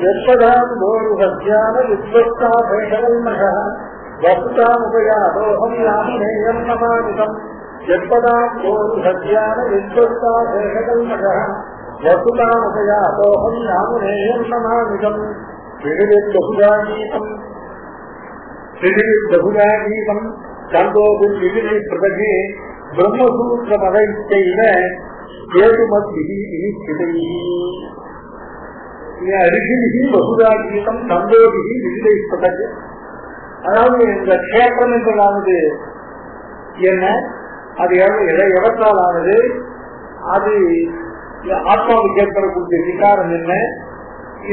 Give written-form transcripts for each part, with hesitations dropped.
यत्पदाम्भोरुहस्यान विद्वत्ताभेषवल्मषः वसुतामुपयातोऽहं यामुनेयं नमामितम् यत्पदाम्भोरुहस्यान विद्वत्ताभेषवल्मषः वसुतामुपयातोऽहं यामुनेयं नमामितम् विविधबहुजागीतम् छन्दोभिर्विविधैः पृथगे ब्रह्मसूत्रपदैश्चैव हेतुमद्भिः विनिश्चितैः ऋषिभिः बहुजागीतம் छन्दोभिः विविधैः पृथगे. அதாவது இந்த கஷேத்திரம் என்றானது என்ன, அது எவற்றால் ஆனது, அது ஆத்மாவுக்கு ஏற்படக்கூடிய விகாரம் என்ன,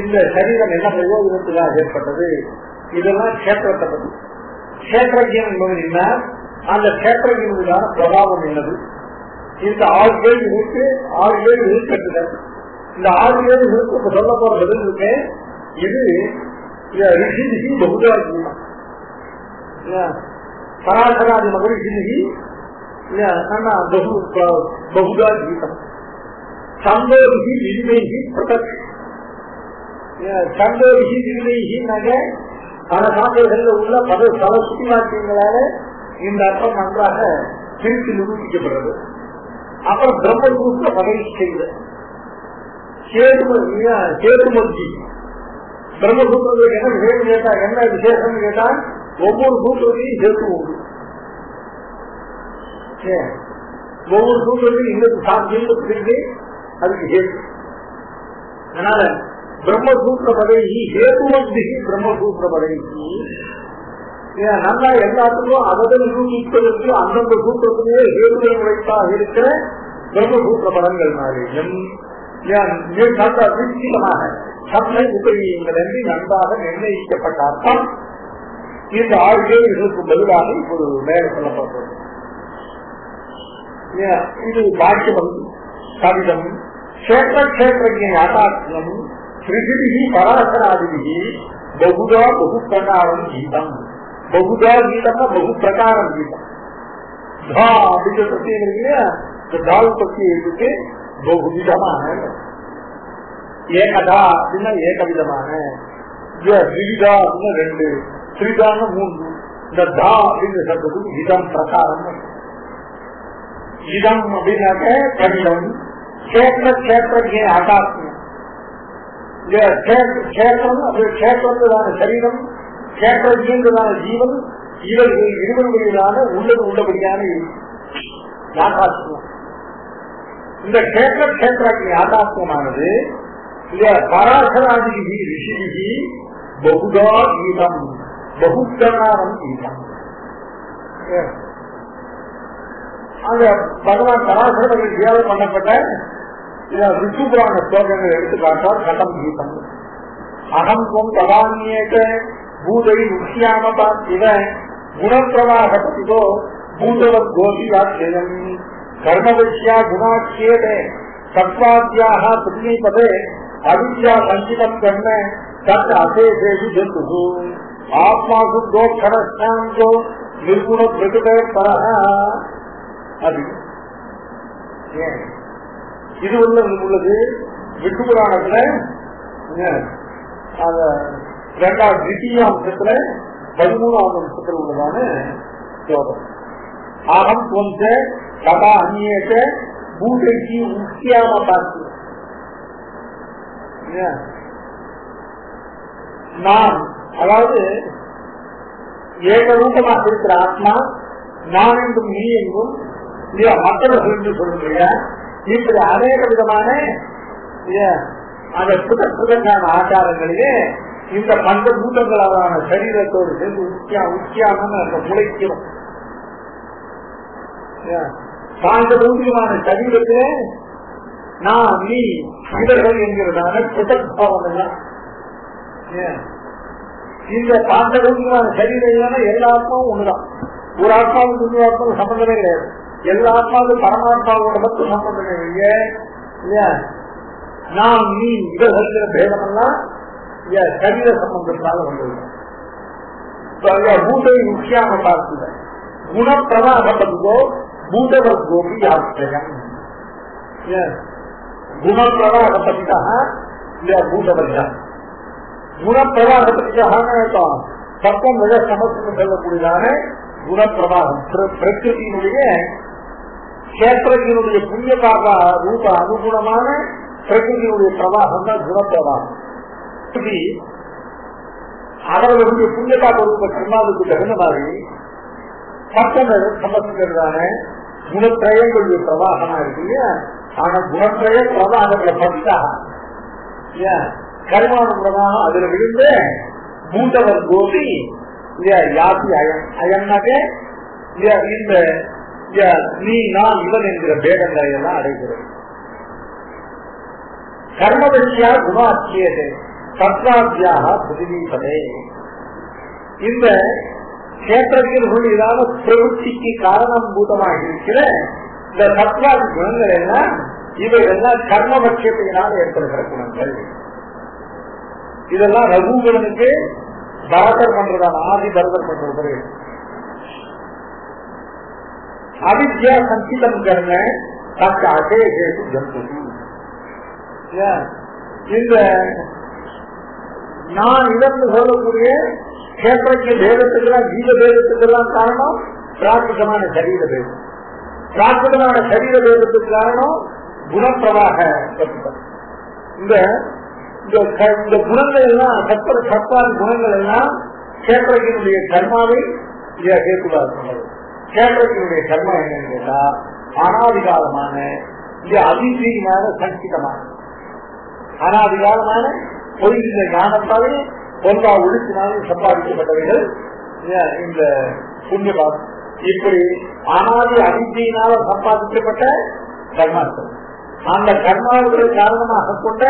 இந்த சரீரம் என்ன பிரயோஜனத்துக்காக ஏற்பட்டது, இதெல்லாம் கஷேத்திரத்தை பற்றி. கஷேத்திரஜன் என்பது என்ன, அந்த கஷேத்திரஜனுக்கான பிரபாவம் என்னது, இந்த 6 கேள்விகளுக்கு 6 கேள்விகள் கட்டுதல். இந்த 6 கேள்விகளுக்கு சொல்ல போற பதில் இருக்கு. இது ரிஷிதிகி பகுஜாகீதம், சராசராதி மகள் ரிஷிதிகி பகுஜாகீதம். சந்தோரிகி விதிமைகி பிரதக். சந்தோரிகி விதிமைகினாக பல சான்றுகளில் உள்ள பல சுத்தி வாக்கியங்களால இந்த அர்த்தம் நன்றாக பிரித்து நிரூபிக்கப்படுறது. அப்புறம் பிரம்மசூத்திர பகை செய்த சேதுமர்ஜி பிரம்மசூத்திரத்துக்கு என்ன விஷயம் கேட்டா, என்ன விசேஷம் கேட்டா, ஒவ்வொரு சூத்திரத்தையும் சேர்த்து உண்டு. ஒவ்வொரு சூத்திரத்தையும் இன்னும் சாத்தியத்துக்கு அதுக்கு சேர்த்து. அதனால பிரம்மசூத்திர பதவி ஹேதுமத்தி பிரம்மசூத்திர பதவி நல்லா எல்லாத்துக்கும் அதை நிரூபிப்பதற்கு அந்தந்த சூத்திரத்திலேயே ஹேதுவை உழைப்பாக இருக்கிற பிரம்மசூத்திர பதங்கள்னாலேயும் நிச்சயமாக சப்ளை உபயோகங்கள் என்று நன்றாக நிர்ணயிக்கப்பட்ட அர்த்தம் இந்த 6 கேள்விகளுக்கு பதிலாக இப்போது மேலே சொல்லப்படுறது. இது பாக்கியம் கவிதம் கஷேத்திரஜ யாதாத்மியம் ரிஷிபிஹி பராசராதிபிஹி பகுதா பகு பிரகாரம் கீதம். பகுதா கீதம்னா பகு பிரகாரம் கீதம். தா அப்படிங்கிற பிரச்சனை இருக்கு இல்லையா, தால் பத்தி இருக்கு பகுவிதமான, ஏகதா அப்படின்னா ஏகவிதமான, விவிதா அப்படின்னா 2, திரிதான 3, இந்த தா அப்படிங்கிற சப்தத்துக்கு இதம் பிரகாரம். இதம் அப்படின்னாக்க கடிதம். கஷேத்திரஜ ஆகாத்மியம், கஷேத்திரதான சரீரம், கஷேத்திரஜான ஜீவன், இவர்கள் இருவருடையதான உள்ளது உள்ளபடியான ஆகாத்மியம். இந்த கஷேத்திரஜ ஆகாத்மியமானது பராசராதிகி ரிஷிகி பகுதா கீதம் பகுத்தனாரம் கீதம். அந்த பகவான் பராசரர்கள் தியானம் பண்ணப்பட்ட விஷ்ணு புராண ஸ்லோகங்கள் எடுத்துக்காட்டால் கடம் கீதம். அகம் துவம் ததான்யேக பூதை முக்கியாமதா இவ குணப்பிரவாகோ பூதவத் கோபியாட்சயம் கர்மவிஷ்யா குணாட்சியதே சத்வாத்யாக பிரியை பதே அவித்யா சஞ்சிதம் கர்ம தத் அசேஷேஷு ஜந்து ஆத்மா சுத்தோக்ஷரஸ்தாந்தோ நிர்குண பிரகிருதே பரஹ. அது இது உள்ளது விஷ்ணு புராணத்துல 2வது தித்தியாம்சத்துல 13வது அம்சத்தில் உள்ளதான ஸ்லோகம். அகம் துவம்ச ததா அந்நியேச பூதைக்கு முக்கியமா பார்த்து நான், அதாவது ஏகரூபமாக இருக்கிற ஆத்மா நான் என்றும் நீ என்றும் மற்றவர்கள் என்று சொல்லுங்க. இப்படி அநேக விதமான அந்த புதற்கான ஆச்சாரங்களிலே இந்த பஞ்சபூதங்களான சரீரத்தோடு சேர்ந்து உச்சியாமன்னு அந்த முளைக்கிறோம். பாஞ்சபூதமான சரீரத்திலே நான் நீ இவர்கள் என்கிறதான புதற்பாவம் எல்லாம் இந்த பாஞ்சபூதமான சரீரம் எல்லா ஆத்மாவும் ஒண்ணுதான். ஒரு ஆத்மாவுக்கு இன்னொரு ஆத்மாவுக்கு சம்பந்தமே கிடையாது. எல்லா ஆத்மாவுக்கும் பரமாத்மாவோட மட்டும் சம்பந்தமே இல்லையா. நான் நீ இவர்கள் பேதமெல்லாம் சரீர சம்பந்தத்தால வந்தது. பூதை முக்கியமாக பார்த்துத குணப்பிரவாகோ பூதவர் கோபி ஆச்சரியம். குணப்பிரவாகப்பட்டாக பூதவர்கள் குணப்பிரவாகத்துக்காக தத்துவம் மிக சமத்துவம் சொல்லக்கூடியதான குணப்பிரவாகம் பிரகிருதியினுடைய கஷேத்திரத்தினுடைய புண்ணிய பாப ரூப அனுகுணமான பிரகிருதியினுடைய பிரவாகம் தான் குணப்பிரவாகம். அவர்களுடைய புண்ணிய பாப ரூப கர்மாவுக்கு தகுந்த மாதிரி தத்துவம் சமத்துவதான குணத்திரயங்களுடைய பிரவாகமா இருக்கு இல்லையா. ஆனா குணத்திரய பிரவாகங்களை பட்டா கர்மானு பிரவாகம் அதுல விழுந்து மூட்டவர் கோபி யாசி அயம்னாக்க இந்த நீ நான் இவன் என்கிற பேதங்களை எல்லாம் அடைகிறது. கர்மவசியா குணாட்சியதே தத்வாத்தியாக புதிவீபதே. இந்த கஷேத்திரத்திற்குள்ளான பிரவೃத்திக்கு காரணம் பூதமாக இருக்கிற இந்த தத்வாதி குணங்கள் எல்லாம் இவையெல்லாம் கர்மபட்சத்தினால் ஏற்படுகிற குணங்கள். இதெல்லாம் ரகுகரனுக்கு பரதர் பண்றதான ஆதி பரதர் பண்றது. அவித்யா சஞ்சிதம் கர்ம தக்க அசேஷேஷு ஜந்து. இந்த நான் இதற்கு சொல்லக்கூடிய கஷேத்திரத்திய பேதத்துக்கெல்லாம் ஜீவ பேதத்துக்கெல்லாம் காரணம் பிராகிருதமான சரீர பேதம். பிராகிருதமான சரீர பேதத்துக்கு காரணம் குணப்பிரவாக. இந்த குணங்கள் எல்லாம் சத்வாதி குணங்கள் எல்லாம் கஷேத்திரத்தினுடைய கர்மாவை கேட்கக்கூடாது. கஷேத்திரத்தினுடைய கர்மா என்னன்னு கேட்டா அனாதிகாலமான அதிசீமான சங்கிதமான அனாதிகாலமான பொய்ந்த ஞானத்தாலே பொருளா ஒழுக்கினாலும் சம்பாதிக்கப்பட்டவைகள் இந்த புண்ணியபாதம். இப்படி அனாதி அதிசயினால சம்பாதிக்கப்பட்ட கர்மாக்கள், அந்த கர்மாவுக்கு காரணமாக கொண்ட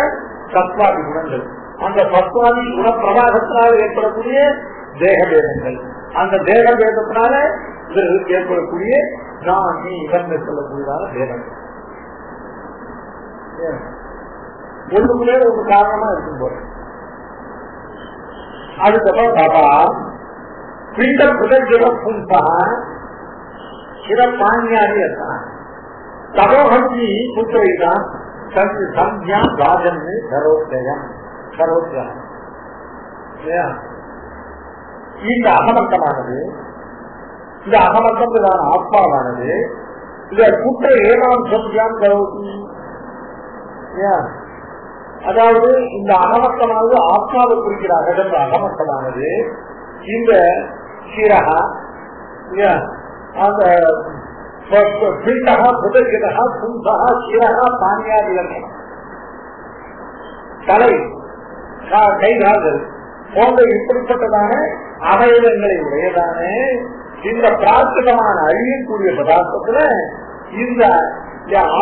சத்வாதி குணங்கள், அந்த சத்வாதி குண பிரவாகத்தினால் ஏற்படக்கூடிய தேகபேதங்கள், அந்த தேகபேதத்தினால இதற்கு ஏற்படக்கூடிய நான் நீ இவன் சொல்லக்கூடியதான பேதங்கள் ஒன்றுக்குள்ளே ஒரு காரணமா இருக்கும் போது. அதுக்கப்புறம் பாபா பிண்ட புதர்ஜல புன்சா சிறப்பாணியாதி இருக்கான் தபோஹி புத்திரைதான் சம்யா ராஜன்னு சரோஜயம் சரோஜயம். இந்த அகமந்தமானது, இந்த அகமந்தமான ஆத்மாவானது இந்த குற்ற ஏனாம் சம்யான் கரோதி. அதாவது இந்த அகமத்தமானது ஆத்மாவை குறிக்கிற அகன்ற அகமத்தமானது இந்த சிரகா அந்த பிண்டகா புதர்கிதகா பும்சகா சிரகா பானியாதி தலை கைகால்கள் போன்ற இப்படிப்பட்டதான அவயவங்களை உடையதான இந்த பிரார்த்தகமான அழியக்கூடிய பதார்த்தத்துல இந்த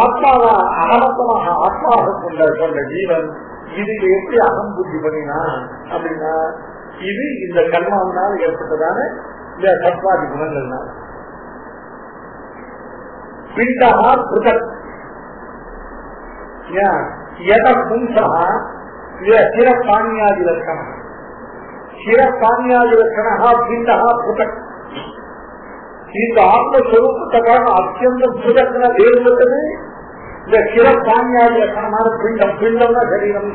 ஆத்மாவா அகமத்தமாக ஆத்மாவாக கொண்ட ஜீவன் இது எப்படி அகம் புத்தி பண்ணினா அப்படின்னா இது இந்த கர்மாவினால் ஏற்பட்டதான இந்த சத்வாதி குணங்கள்னால. பிண்டகா புதக் பும்சா சிரப்பாணியாதி லட்சணம் சிரப்பாணியாதி லட்சணா பிண்டகா புதக். இந்த ஆத்மஸ்வரூபத்தை காரணம் அத்தியந்த புதக்னா வேறுபட்டது இந்த சிரப்பாணியாதி லட்சணமான பிண்டம். பிண்டம்னா சரீரம்.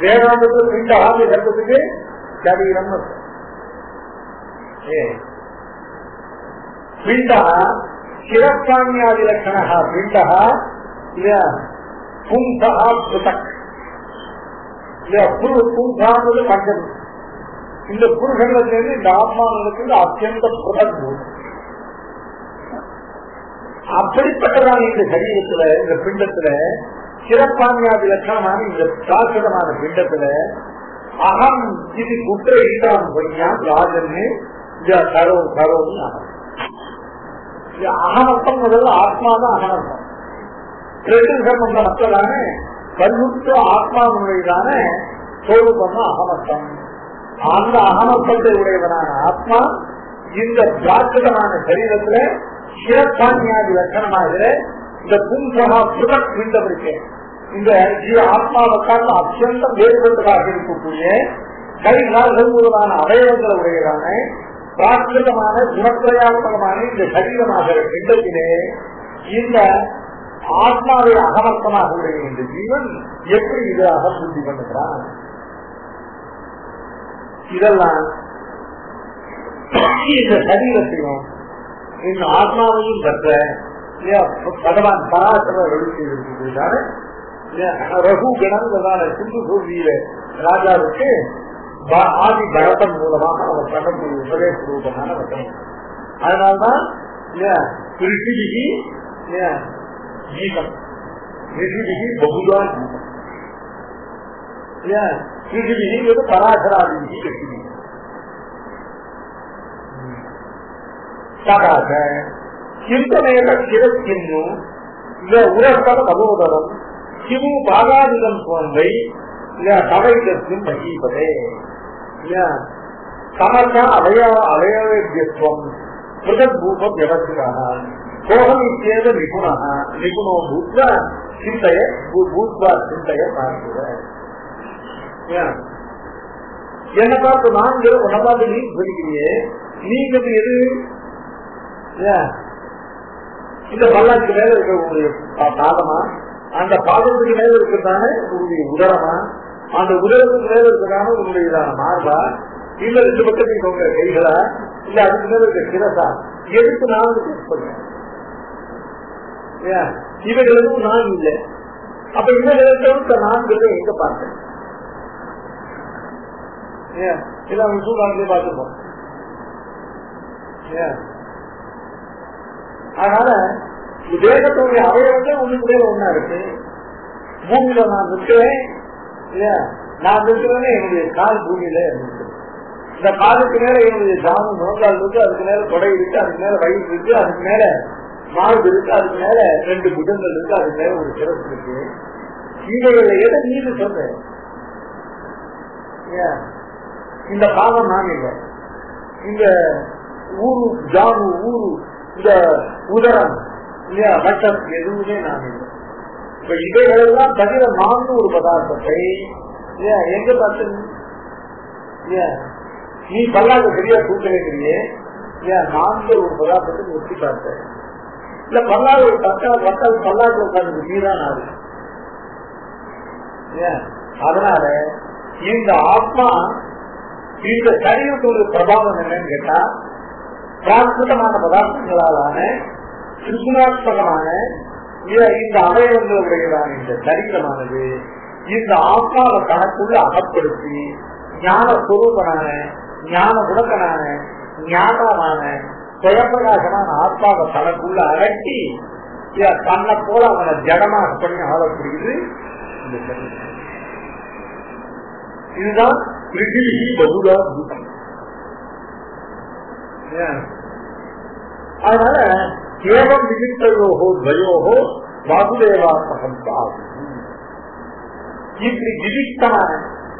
வேதாந்தத்தில் பிண்டகாதி சட்டத்துக்கு சரீரம். பிண்டகா சிரப்பாணியாதி லட்சணா பிண்டகா பும்சா புதக். பும்சானது பஞ்சம். இந்த புருஷங்களுக்கு இந்த ஆத்மாவுக்கு அத்தியந்த புதக். அப்படிப்பட்டதான இந்த சரீரத்துல இந்த பிண்டத்துல சிறப்பானியாதி லட்சணமான இந்த பிராகிருதமான பிண்டத்துல அகம் இது குற்ற ஈடாம் பையான் ராஜன்னு கரோன்னு அகமத்தம் முதல்ல ஆத்மாதான் அகமத்தம். பிரதிசம்பந்த மக்களான கல்லுற்ற ஆத்மாவுடையதான சொரூபம் அகமத்தம். அந்த அகமத்தத்தை உடையவனான ஆத்மா இந்த பிராகிருதமான சரீரத்துல சிறப்பானியாதி லட்சணமாகிற இந்த பும்சகா புதக் பிண்டம் இருக்கு. இந்த ஆத்மாவை காட்ட அத்தியந்தம் வேறுபட்டதாக இருக்கக்கூடிய கை கால்கள் முதலான அவயவங்களை உடையதான பிராகிருதமான குணப்பிரயாத்மகமான இந்த சரீரமாகிற பிண்டத்திலே இந்த ஆத்மாவை அகமர்த்தமாக உடைய இந்த ஜீவன் எப்படி இது அகம்புத்தி பண்ணுகிறான் இதெல்லாம் இந்த சரீரத்தையும் இந்த ஆத்மாவையும் பெற்ற பகவான் பராசரர் வெளிச்செய்திருக்கிறார். ரகு கணங்கிறதான சிந்து சூழ்நில ராஜாவுக்கு ஆதி பரதன் மூலமாக அவர் பண்ணக்கூடிய உபதேச ரூபமான வசனம். அதனால்தான் ரிஷிபிகி கீதம், ரிஷிபிகி பகுதான் கீதம், ரிஷிபிகி பராசராதி ரிஷிபி சகாக சிந்தனையில சிறக்கின்னு உரஸ்தர மகோதரம் சிவு பாகாதிகம் போன்றை சவைதத்தின் மகீபதே சமர்த்த அவயவத்வம் பிரதூப வியவஸ்திராக கோகமித்யேவ நிபுணः நிபுணோ பூத்வா சிந்தைய பார்க்கிற. என்ன பார்த்து நான்கு உன்னை பார்த்து நீ சொல்லிக்கிறியே, நீங்க எது இந்த பல்லாக்கு மேல இருக்க உங்களுடைய பாதமா, அந்த பாதத்துக்கு மேல இருக்கிறதான உங்களுடைய உதரமா, அந்த உதரத்துக்கு மேல இருக்கிறதான உங்களுடைய மார்பா, இல்ல ரெண்டு பக்கத்துக்கு உங்க கைகளா, இல்ல அதுக்கு மேல இருக்க சிரசா, எதுக்கு நான் சொல்றேன்? இவைகளும் நான் இல்லை. அப்ப இந்த நான்கு எங்க பார்த்தேன்? சூழ்நிலை பார்த்துப்போம். அதனால தேகத்துடைய அவயவங்கள் உங்களுடைய ஒன்னா இருக்கு. பூமியில நான் நிற்கிறேன் இல்லையா, நான் நிற்கிறேன்னு என்னுடைய கால் பூமியில இருக்கு. இந்த காலுக்கு மேல என்னுடைய ஜாமம் முழங்கால் இருக்கு, அதுக்கு மேல தொடை இருக்கு, அதுக்கு மேல வயிறு இருக்கு, அதுக்கு மேல மார்பு இருக்கு, அதுக்கு மேல 2 புஜங்கள் இருக்கு, அதுக்கு மேல ஒரு சிறப்பு இருக்கு. இவைகளை எதை நீங்க சொல்ற? இந்த பாவம் நான் இல்லை, இந்த ஊரு ஜாமு ஊரு இந்த உதரம் இல்லையா வட்டம் எதுவுமே நான் இல்லை. இப்ப இவைகளெல்லாம் தவிர நான்கு ஒரு பதார்த்தத்தை எங்க பார்த்து நீ பல்லாக்கு சரியா தூக்கலைங்கிறியே, நான்கு ஒரு பதார்த்தத்தை ஒத்தி பார்த்த இல்ல பல்லாறு ஒரு பத்தால் பல்லாக்கு உட்காந்து நீதான் ஆறு. அதனால இந்த ஆத்மா இந்த சரீரத்தோட பிரபாவம் என்னன்னு கேட்டா, பிராகிருதமான பதார்த்தங்களாலான சிருஷ்டாத்மகமான இந்த அவயவங்களுடையதான இந்த சரீரமானது இந்த ஆத்மாவை தனக்குள்ள அகப்படுத்தி ஞானஸ்வரூபனான ஞான குணக்கனான ஞானமான சுயப்பிரகாசமான ஆத்மாவை தனக்குள்ள அகட்டி தன்னை போல அவனை ஜடமாக பண்ணி ஆளக்கூடியது இந்த சரீரம். இதுதான் பிருத்திவி பகுதா பூதம். அதனால கேவம் விசித்தயோகோ துவயோகோ வாசுதேவாத்மகம் ஆகும். இப்படி விசித்தமான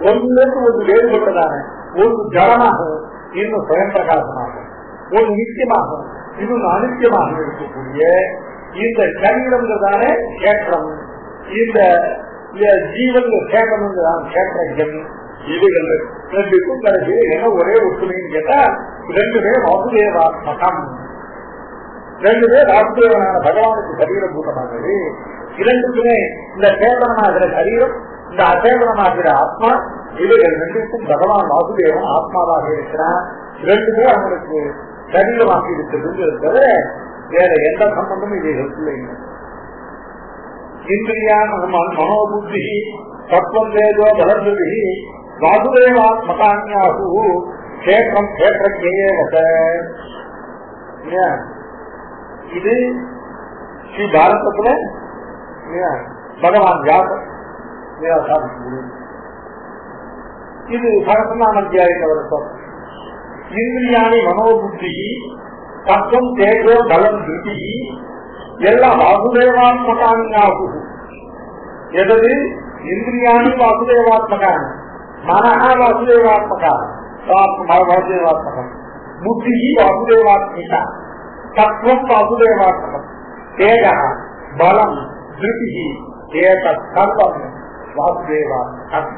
ஒன்றுக்கு ஒரு வேறுபட்டதான ஒரு ஜடமாகவும் இன்னும் சுயம் பிரகாசமாகும், ஒரு நித்தியமாகும் இன்னொன்று அனித்தியமாக இருக்கக்கூடிய இந்த சரீரம்ங்கிறதான கேட்டம், இந்த ஜீவன் கேட்டம் கேட்டங்கள், இவைகள் ரெண்டுக்கும் கடைசியில் என்ன ஒரே ஒற்றுமைன்னு கேட்டா, 2 பேர் வாசுதேவாத்மகம், 2 பேர் வாசுதேவனான பகவானுக்கு சரீரம் கூட்டமானது. 2க்குமே இந்த சேதனமாகிற சரீரம், இந்த அசேதனமாகிற ஆத்மா, இவைகள் 2க்கும் பகவான் வாசுதேவன் ஆத்மாவாக இருக்கிறான். 2 பேர் அவனுக்கு சரீரமாக இருக்கிறது. வேற எந்த சம்பந்தமும் இவைகளுக்கு இல்லை. இந்திரியான மனோபுத்தி தத்துவம் தேஜோ பலர்பதி வாசுதேவாத்மகான்யாசு கேட்டம் கேட்டேவத. இது ஸ்ரீ பாரதத்துல பகவான் வியாசர் இது சகசநாம அத்தியாயத்தை வருத்தம். இந்திரியாணி மனோபுத்தி தத்துவம் தேஜோ பலம் திருப்தி எல்லாம் வாசுதேவாத்மகான்யாசு. எதது இந்திரியாணி வாசுதேவாத்மகான், மனஹ வாசுதேவாத்மகா வாசுதேவாத்மகம், புத்தி வாசுதேவாத்மிகா, தத்துவம் வாசுதேவாத்மகம், தேஜ பலம் திருப்தி ஏதத் சர்வம் வாசுதேவாத்மகம்.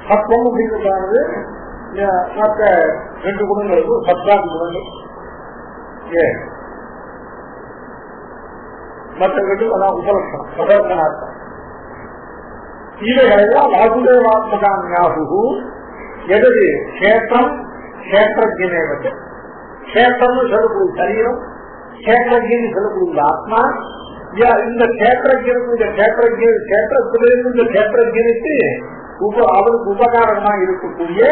சத்துவம் அப்படிங்கிறது மற்ற 2 குணங்களுக்கும் சத்தாதி குணங்கள். மற்றவர்கள் அதான் உபலட்சணம் பிரதர்சனார்த்தம். இவைகளெல்லாம் வாசுதேவாத்மகான்யாகு எது கஷேத்திரம் கஷேத்திரஜனேவது கஷேத்திரம்னு சொல்லக்கூடிய சரீரம் கஷேத்திரஜன் சொல்லக்கூடிய ஆத்மா. இந்த கஷேத்திரஜனுக்கு கஷேத்திரத்திலிருந்து இந்த கஷேத்திரஜனுக்கு அவருக்கு உபகாரமா இருக்கக்கூடிய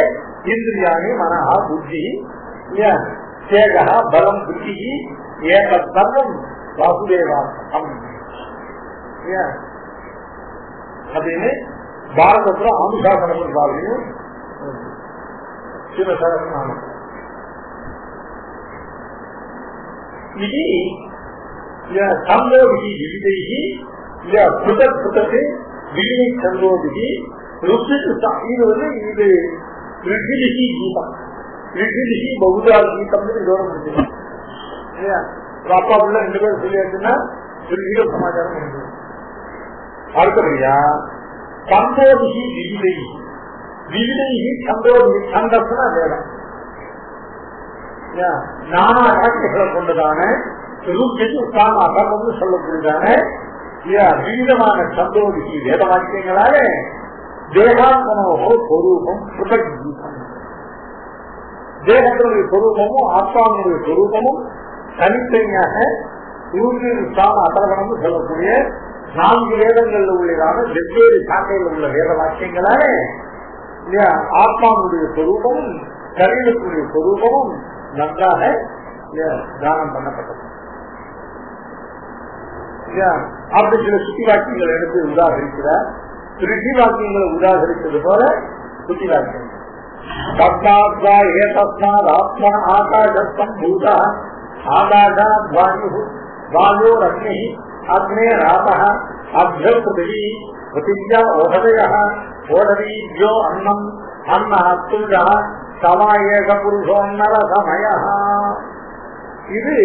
இந்திரியாணி மனஹா புத்தி சேகா பலம் புத்தி ஏக சர்வம் வாசுதேவாத்மகம் அப்படின்னு பாரதத்துல அனுசாசனம் பாவையும் சில சரஸ்நாமம். இது சந்தோகி விவிதைகி புதத் புதத்து விவிதை சந்தோகி இது இது ரிஷிலிகி கீதம் ரிஷிலிகி பௌதா கீதம்னு இதோட முடிச்சுக்கலாம். அப்பா உள்ள 2 பேரும் சொல்லியாச்சுன்னா ரிஷிக சமாச்சாரம் முடிஞ்சு. அடுத்தபடியா சந்தோகி விவிதைகி விவிதைகி சந்தோகி சந்தஸ்னா வேடம் நானா காட்சிகளை கொண்டதான அகர்வம்னு சொல்லக்கூடியதான விவிதமான சந்தோகி வேத வாக்கியங்களால தேகாத்மனோகோ சொரூபம் சுதீபம் தேகத்தினுடைய சொரூபமும் ஆத்மாவுடைய சொரூபமும் தனித்தனியாக அகர்வனம் சொல்லக்கூடிய 4 வேதங்கள்ல உள்ளதான வெவ்வேறு சாக்கையில் உள்ள வேத வாக்கியங்களால ஆத்மாவுடைய சொரூபமும் சரீரத்துடைய சொரூபமும் நன்றாக தானம் பண்ணப்பட்டது. அப்படி சில சுத்தி வாக்கியங்களை எடுத்து உதாகரிக்கிறார். ரிஷி வாக்கியங்களை உதாகரித்தது போல சுத்தி வாக்கியம் ஆத்மா ஆகாசம் பூதா ஆகாஷாத் வாயோ அக்னி அக்னே ராப அப்ய பிருதிவி பிருத்திவ்யா ஓஷதய ஓஷதீவ்யோ அன்னம் அன்ன துல்யா சமாயேக புருஷோன்னரசமய. இது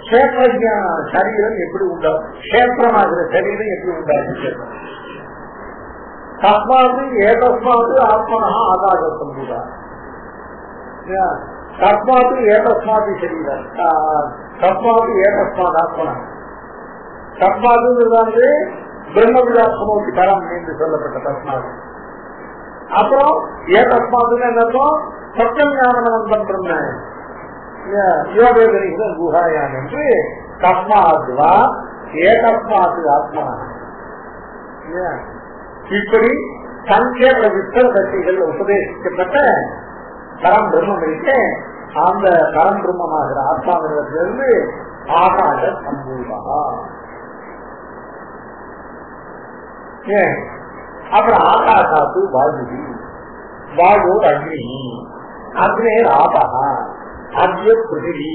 கஷேத்திர சரீரம் எப்படி உண்டாகும், கஷேத்திரமாகிற சரீரம் எப்படி உண்டாகும். தஸ்மாது ஏதஸ்மாது ஆத்மனா ஆகாசம் பூதா தஸ்மாது ஏதஸ்மாது சரீரம் தஸ்மாது ஏதஸ்மாத் ஆத்மனா தஸ்மாது பிரம்மவிலாசமோக்கு தரம் என்று சொல்லப்பட்ட தஸ்மாது. அப்புறம் ஏதஸ்மாதுன்னு என்னக்கும் சத்தம் ஞானவந்தம் பிரம்ம யோகேதரிகிற குஹாயான் என்று தஸ்மாத்வா ஏதஸ்மாது ஆத்மனா. இப்படி சங்கேத விஸ்வ சக்திகள் உபதேசிக்கப்பட்ட பரம் பிரம்மம் இருக்கு. அந்த பரம் பிரம்மமாகிற ஆத்மாவிடத்திலிருந்து ஆகாச சம்பூதா. அப்புறம் ஆகாசாத்து வாயு வாயோ அக்னி அக்னே ஆபா அக்ய பிருத்திவி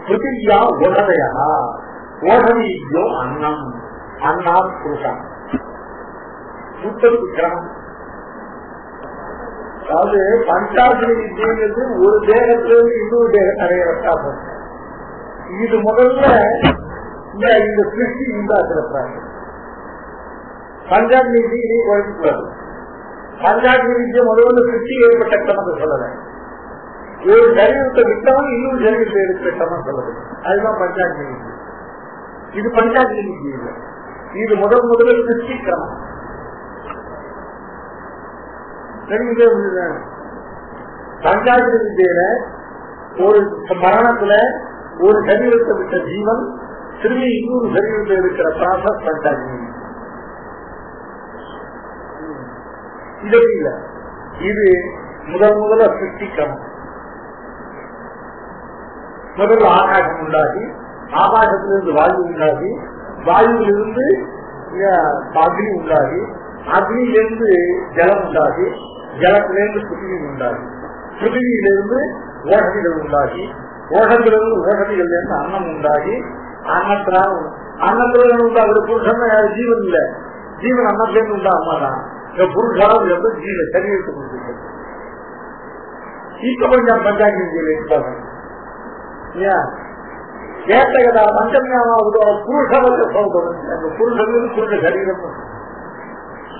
பிருத்திவியா ஓஷதயா ஓஷதீவ்யோ அன்னம் அன்னாத் புருஷம் கிரமம். அதாவது பஞ்சாபினி வித்தியங்கிறது ஒரு தேகத்திலிருந்து இன்னொரு தேகம் நிறைய வித்தியாசம். இது முதல்ல இந்த சிருஷ்டி உண்டாக்குறாங்க. பஞ்சாபினி வித்தியை குழப்பிக்கூடாது. பஞ்சாபினி வித்தியை முதல்ல சிருஷ்டி ஏற்பட்ட கிரமத்தை சொல்லல. ஒரு சரீரத்தை விட்டவன் இன்னொரு சரீரத்தை எடுக்கிற கிரமம் சொல்லது. அதுதான் பஞ்சாபினி வித்தியை. இது பஞ்சாபினி வித்தியை இல்லை. இது முதல்ல சிருஷ்டி கிரமம். பஞ்சாபினி வித்தியில ஒரு மரணத்துல ஒரு சரீரத்தை விட்ட ஜீவன் திரும்பி இன்னொரு சரீரத்தில் இருக்கிற ப்ராசஸ் பஞ்சாபினி. இது இல்ல, இது முதல்ல சிருஷ்டிக்கணும். முதல்ல ஆகாசம் உண்டாகி ஆகாசத்திலிருந்து வாயு உண்டாகி வாயுவிலிருந்து அக்னி உண்டாகி அக்னியிலிருந்து ஜலம் உண்டாகி ஜலத்திலிருந்து பிருத்திவி உண்டாகி பிருத்திவியிலிருந்து ஓஷதிகள் உண்டாகி ஓஷத்திலிருந்து ஓஷதிகளிலிருந்து அன்னம் உண்டாகி அன்னத்திலிருந்து உண்டாகிற புருஷன் ஜீவன் இல்ல, ஜீவன் அன்னத்திலிருந்து உண்டாக மாட்டான். புருஷாரம் ஜீவ சரீரத்தை கொடுத்து இப்ப கொஞ்சம் பஞ்சாங்கில கேட்டகதா பஞ்சமியாவது புருஷவத்தை சொல்றோம். அந்த புருஷன் புருஷ சரீரம்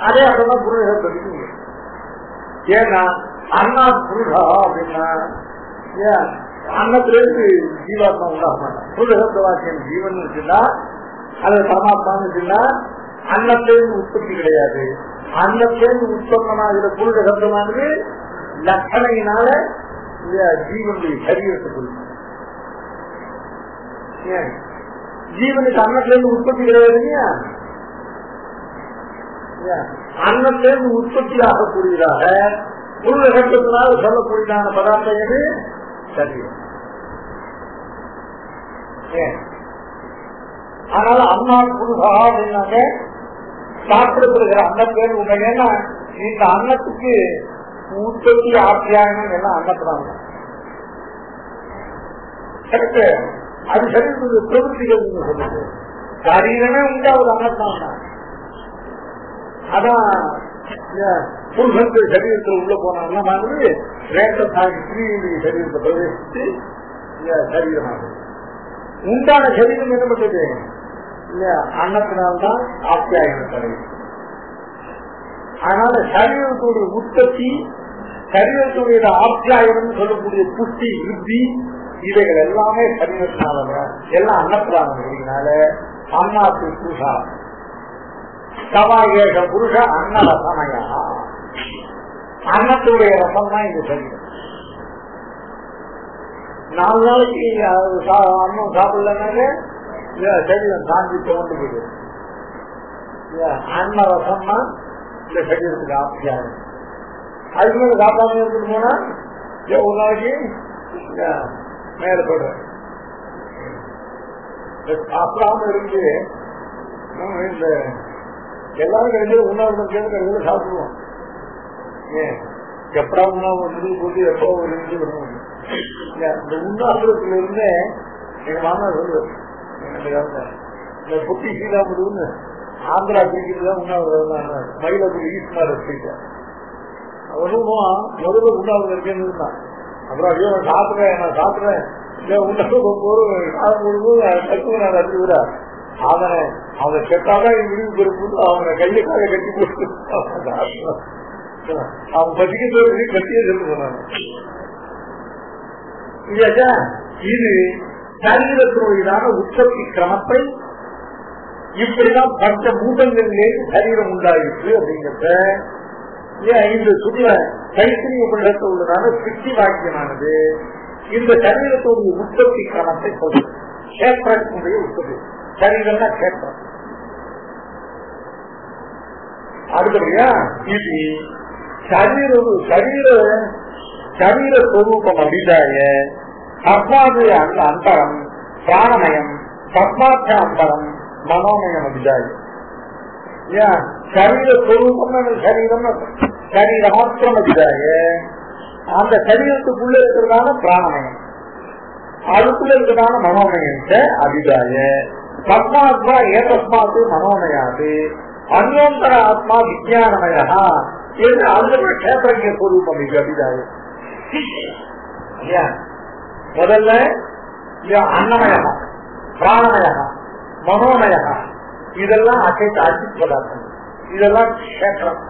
அதே அப்பதான் புருஷன் படிக்க. ஏன்னா அண்ணா புருஷா அப்படின்னா அன்னத்திலிருந்து ஜீவாத்மா உண்டாக மாட்டான். புருஷ வாக்கியம் ஜீவன் இருக்குன்னா அது பரமாத்மான்னு சொன்னா அன்னத்திலிருந்து உற்பத்தி கிடையாது. அன்னத்திலிருந்து உற்பத்தமாகிற புருட சப்தமானது லட்சணையினால ஜீவனுடைய சரீரத்துக்கு ஜீவனுக்கு அன்னத்திலிருந்து உற்பத்தி கிடையாது இல்லையா? அன்னத்திலிருந்து உற்பத்தி ஆகக்கூடியதாக புருட சப்தத்தினால சொல்லக்கூடியதான பதார்த்தம் எது? சரீரம். அதனால அண்ணா புருஷா அப்படின்னாங்க சாப்பிடப்படுகிற அன்னத்தேன் உண்மையா இந்த அன்னத்துக்கு உற்பத்தி ஆத்தியாயனம் எல்லாம் அன்னத்தினாங்க. அது சரீரத்துக்கு பிரவൃத்திகள் சொல்லுது. சரீரமே உண்டாவது அன்னத்தான். அதான் புருஷனுக்கு சரீரத்தில் உள்ள போனாங்கன்னா வந்து சரீரத்தை பிரவேசித்து சரீரமாகுது. உண்டான சரீரம் என்ன பண்றது? அன்னத்தினால்தான் ஆத்தியாயனம் தருது. அதனால சரீரத்துடைய உற்பத்தி, சரீரத்துடைய ஆத்தியாயனம் சொல்லக்கூடிய புஷ்டி, விருத்தி, இவைகள் எல்லாமே சரீரத்தினால, எல்லாம் அன்னத்தினால அன்னாத்து புருஷா சவாயேஷ புருஷ அன்ன ரசமயா. அன்னத்துடைய ரசம் தான் இந்த சரீரம். 4 நாளைக்கு அன்னம் சாப்பிடலனாலே சரீரம் தாண்டி தோண்டு போயிடுது. அன்ன ரசம்னா இந்த சரீரத்துக்கு ஆத்தியாயம். அதுக்கு மேல சாப்பிடாம இருந்துட்டு போனா ஒரு நாளைக்கு மேல போடுறேன். சாப்பிடாம இருந்து இந்த எல்லாரும் கிடைச்சது உணவு கேட்கறதுல சாப்பிடுவோம். எப்படா உணவு வந்து போட்டு எப்போ இருந்து விடுவோம். இந்த உண்ணாவிரத்துல இருந்து எங்க மாமா சொல்லுவேன், இந்த புட்டி சீதாமுடுன்னு ஆந்திரா பிடிக்கிறதுதான் உண்ணாவிரதம். மயிலாப்பூர் ஈஸ்வர ஸ்ட்ரீட் அவனும் முதல்ல உண்ணாவிரதம் இருக்கேன்னு இருந்தான். அப்புறம் ஐயோ நான் சாப்பிடுறேன் அவனை கெட்டாதான் முடிவு பெறும்போது அவனை கையை கால கட்டி போட்டு அவன் பசிக்க கட்டியே சொல்லி சொன்னாங்க. இது சரீரத்தினுடையதான உற்பத்தி கிரமத்தை இப்படிதான் பஞ்ச பூதங்களிலே சரீரம் உண்டாயிருக்கு அப்படிங்கிறத இந்த சுற்ற கைத்திரிய உபநிடத்தில் உள்ளதான சித்தி வாக்கியமானது இந்த சரீரத்துடைய உற்பத்தி கிரமத்தை சொல்லுது. கேத்திரத்தினுடைய உற்பத்தி சரீரம்னா கேத்திரம். அடுத்தபடியா இது சரீரஸ்வரூபம் அபிதாய தஸ்மாது அந்த அந்தரம் பிராணமயம் தஸ்மாத்த அந்தரம் மனோமயம் அபிதாய. சரீரஸ்வரூபம் சரீரம் சரீர மாத்திரம் அபிதாய அந்த சரீரத்துக்குள்ள இருக்கிறதான பிராணமயம், அதுக்குள்ள இருக்கிறதான மனோமயத்தை அபிதாய தஸ்மாத்மா ஏதஸ்மாத்து மனோமயாது அந்யோந்தர ஆத்மா விஜயானமயா என்று அந்த கேத்திரங்க ஸ்வரூபம் இது அபிதாய. முதல்ல அன்னமயா பிராணமயா மனோமயா இதெல்லாம் அச்சித் பதார்த்தம், இதெல்லாம் கேத்திரம்.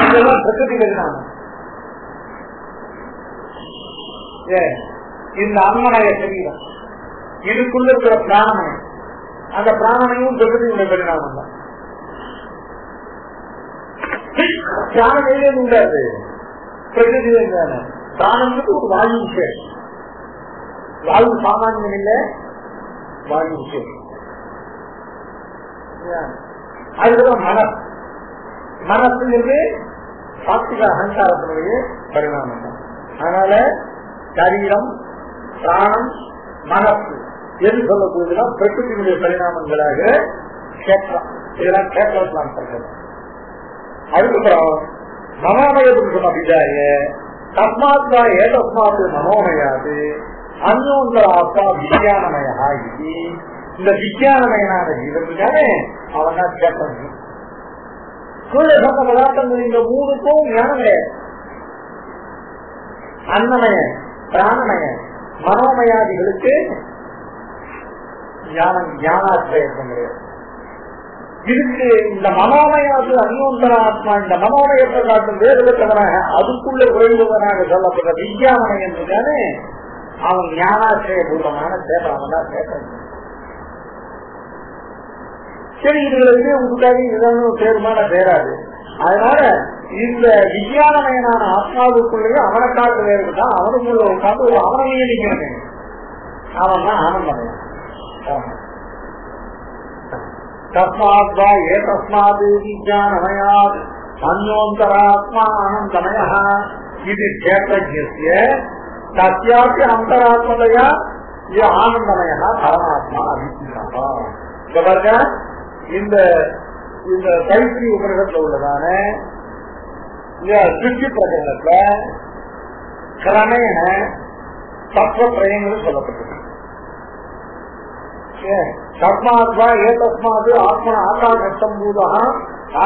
இதெல்லாம் பிரகிருதி பரிணாமம். இந்த அன்னமய சரீரம் இதுக்குள்ள இருக்கிற பிராணமயம், அந்த பிராணமயம் பிரகிருதியுடைய பரிணாமம் தான். பிராணமையிலே உண்டாது பிரகிருதியிலே இருந்தான பிராணத்துக்கு ஒரு வாயு விஷயம். வாயு சாமானியம் இல்லை, வாயு விஷயம். அதுக்கப்புறம் மனசுங்கிறது சாத்விக அகங்காரத்தினுடைய பரிணாமம் தான். அதனால சரீரம் பிராணம் மனசு என்று சொல்லக்கூடியதுதான் பிரகிருதியினுடைய பரிணாமங்களாக கேட்கலாம். இதெல்லாம் கேட்கலாம் சொல்றது. அதுக்கப்புறம் மனோமய புருஷம் அபிதாய தஸ்மாத்மா ஏதஸ்மாத்து மனோமயாது அந்யோந்தர ஆத்மா விஜயானமயா. இது இந்த விஜயானமயனான ஜீவனுக்கானே அவன் தான் கேட்கணும். சூழ சொன்ன பதார்த்தங்கள் இந்த 3க்கும் ஞானம் கிடையாது. அன்னமய பிராணமய மனோமயாதிகளுக்கு ஞானாத்திரயம் கிடையாது. இதுக்கு இந்த மனோமயாது அந்யோந்தர ஆத்மா, இந்த மனோமயத்தை காட்டும் வேறுபட்டவனாக அதுக்குள்ள குறைந்தவனாக சொல்லப்படுற விஞ்ஞானமயம் தானே அவன் ஞானாசிரிய பூர்வமான சேதனம் தான் சேதம். சரி, இதுகளுக்கு உட்காரி இதெல்லாம் பேருமான பேராது. அதனால இந்த விஞ்ஞானமயனான ஆத்மாவுக்குள்ளேயே அவனை காட்டு வேறுதான் அவனுக்குள்ள உட்காந்து ஒரு அவனையே நிற்கிறேன். அவன் தான் ஆனந்தமயம். தஸ்மாத் வா ஏதஸ்மாத் விஞ்ஞானமயாத் அந்யோந்தராத்மா ஆனந்தமய இது சேத்தஜ்ய தஸ்யாபி அந்தராத்மதையா இது ஆனந்தமய பரமாத்மா அபிஜ்ஞாதா. இந்த தைத்திரி உபநிஷத்துல உள்ளதான சிருஷ்டி பிரகடனத்துல கிரமேண தத்துவ சொல்லப்பட்டது. தஸ்மாத்வா ஏதஸ்மாத் ஆத்மன ஆகாசம் பூதா